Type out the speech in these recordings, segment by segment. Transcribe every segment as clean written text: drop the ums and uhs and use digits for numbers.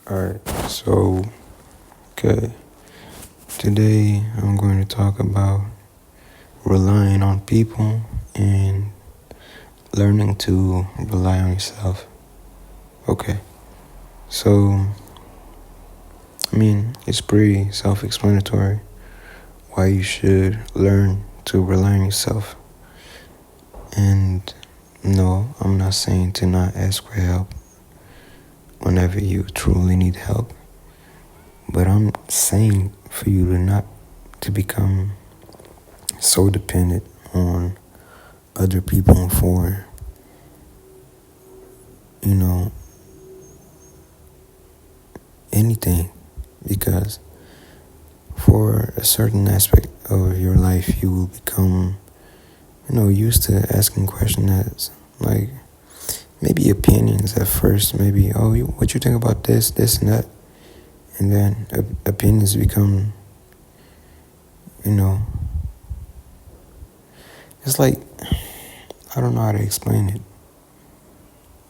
Alright, so, okay. Today I'm going to talk about relying on people and learning to rely on yourself. Okay, so, it's pretty self explanatory why you should learn to rely on yourself. And no, I'm not saying to not ask for help whenever you truly need help. But I'm saying for you to not to become so dependent on other people for, anything. Because for a certain aspect of your life, you will become, used to asking questions that's like maybe opinions at first. Maybe, what you think about this, and that. And then opinions become, it's like, I don't know how to explain it.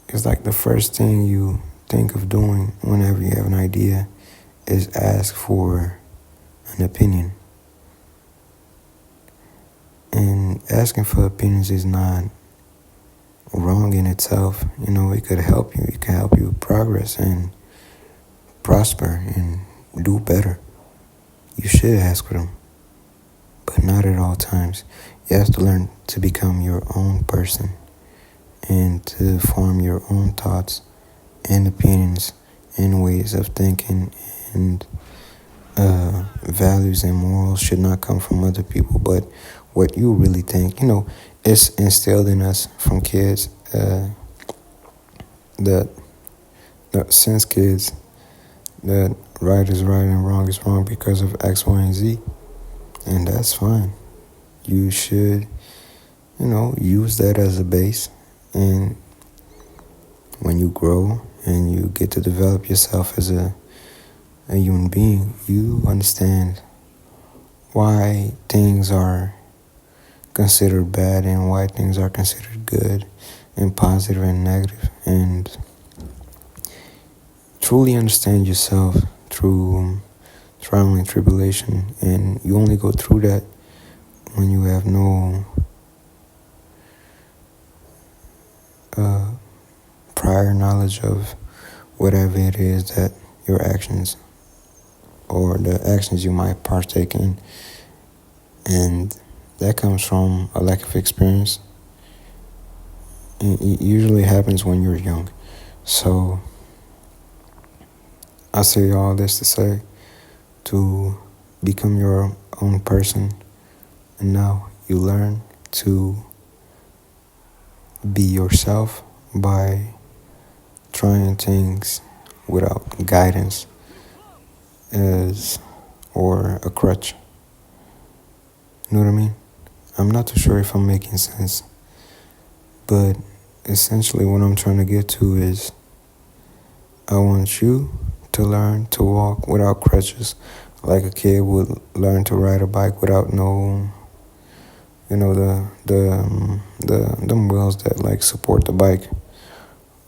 It's like the first thing you think of doing whenever you have an idea is ask for an opinion. And asking for opinions is not wrong in itself. It could help you. It can help you progress and prosper and do better. You should ask for them, but not at all times. You have to learn to become your own person and to form your own thoughts and opinions and ways of thinking, and values and morals should not come from other people, but what you really think. It's instilled in us from kids, that since kids, that right is right and wrong is wrong because of X, Y, and Z, and that's fine. You should, use that as a base, and when you grow and you get to develop yourself as a human being, you understand why things are considered bad and why things are considered good and positive and negative, and truly understand yourself through trial and tribulation. And you only go through that when you have no prior knowledge of whatever it is that your actions or the actions you might partake in. And that comes from a lack of experience. It usually happens when you're young. So I say all this to say to become your own person. And now you learn to be yourself by trying things without guidance or a crutch. You know what I mean? I'm not too sure if I'm making sense, but essentially what I'm trying to get to is I want you to learn to walk without crutches, like a kid would learn to ride a bike without no, them wheels that like support the bike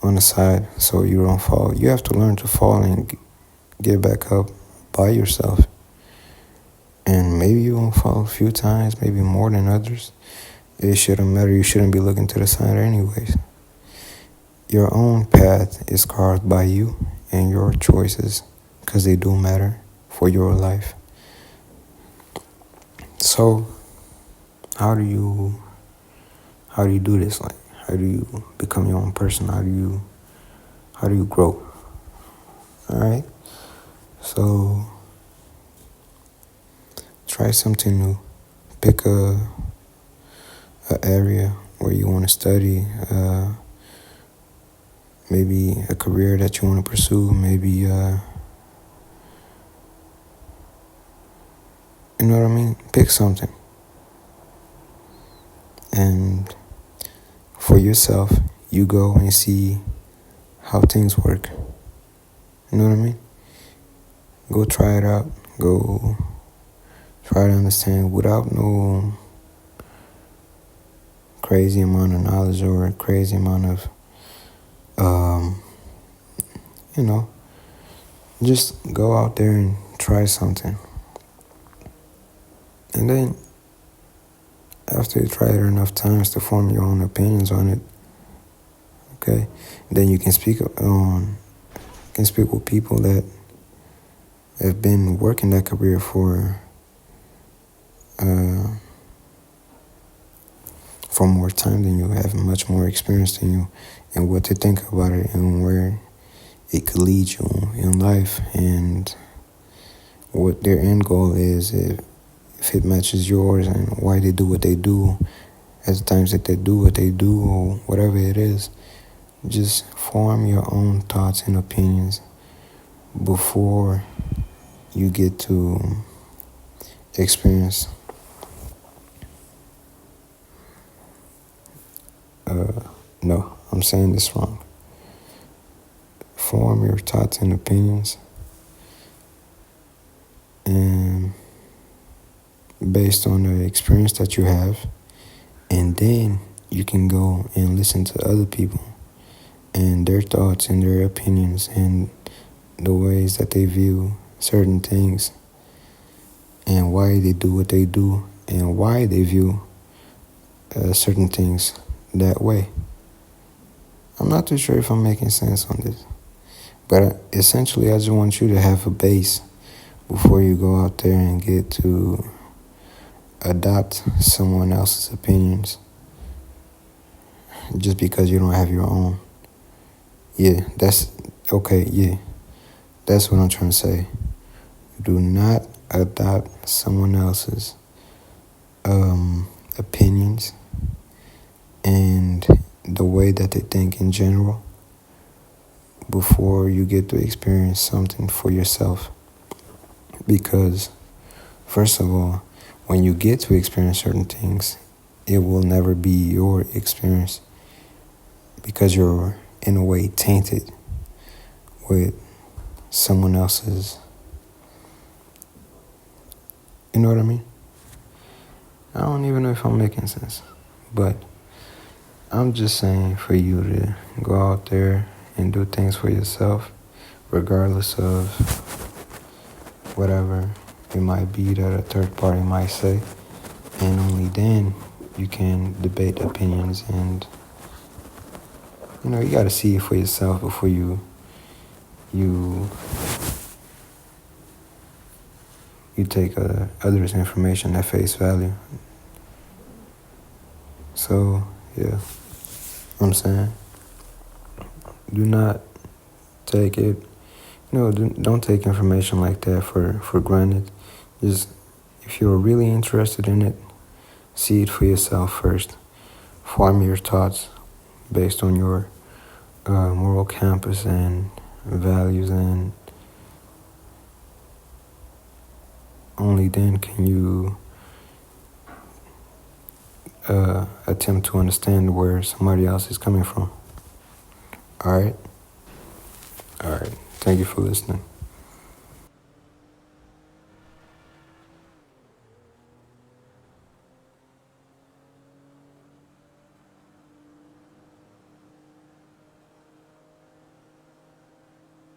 on the side so you don't fall. You have to learn to fall and get back up by yourself. And maybe you won't fall a few times, maybe more than others. It shouldn't matter. You shouldn't be looking to the side anyways. Your own path is carved by you and your choices, because they do matter for your life. So how do you do this? Like, how do you become your own person? How do you grow? All right. So try something new. Pick a area where you want to study. Maybe a career that you want to pursue. Maybe you know what I mean. Pick something, and for yourself, you go and see how things work. You know what I mean? Go try it out. Go try to understand without no crazy amount of knowledge or a crazy amount of, Just go out there and try something. And then after you try it enough times to form your own opinions on it, okay, then you can speak with people that have been working that career uh, for more time than you, have much more experience than you, and what to think about it and where it could lead you in life, and what their end goal is, if it matches yours, and why they do what they do at the times that they do what they do, or whatever it is. Just form your own thoughts and opinions before you get to experience no, I'm saying this wrong. Form your thoughts and opinions and based on the experience that you have, and then you can go and listen to other people and their thoughts and their opinions and the ways that they view certain things and why they do what they do and why they view certain things that way. I'm not too sure if I'm making sense on this, but essentially I just want you to have a base before you go out there and get to adopt someone else's opinions just because you don't have your own. Yeah, that's okay. Yeah, that's what I'm trying to say. Do not adopt someone else's opinions and the way that they think in general before you get to experience something for yourself. Because, first of all, when you get to experience certain things, it will never be your experience because you're, in a way, tainted with someone else's. You know what I mean? I don't even know if I'm making sense, but I'm just saying for you to go out there and do things for yourself, regardless of whatever it might be that a third party might say, and only then you can debate opinions. And you got to see it for yourself before you take others' information at face value. So yeah, I'm saying, do not take it. Don't take information like that for granted. Just, if you're really interested in it, see it for yourself first. Form your thoughts based on your moral compass and values, and only then can you attempt to understand where somebody else is coming from. All right? Thank you for listening.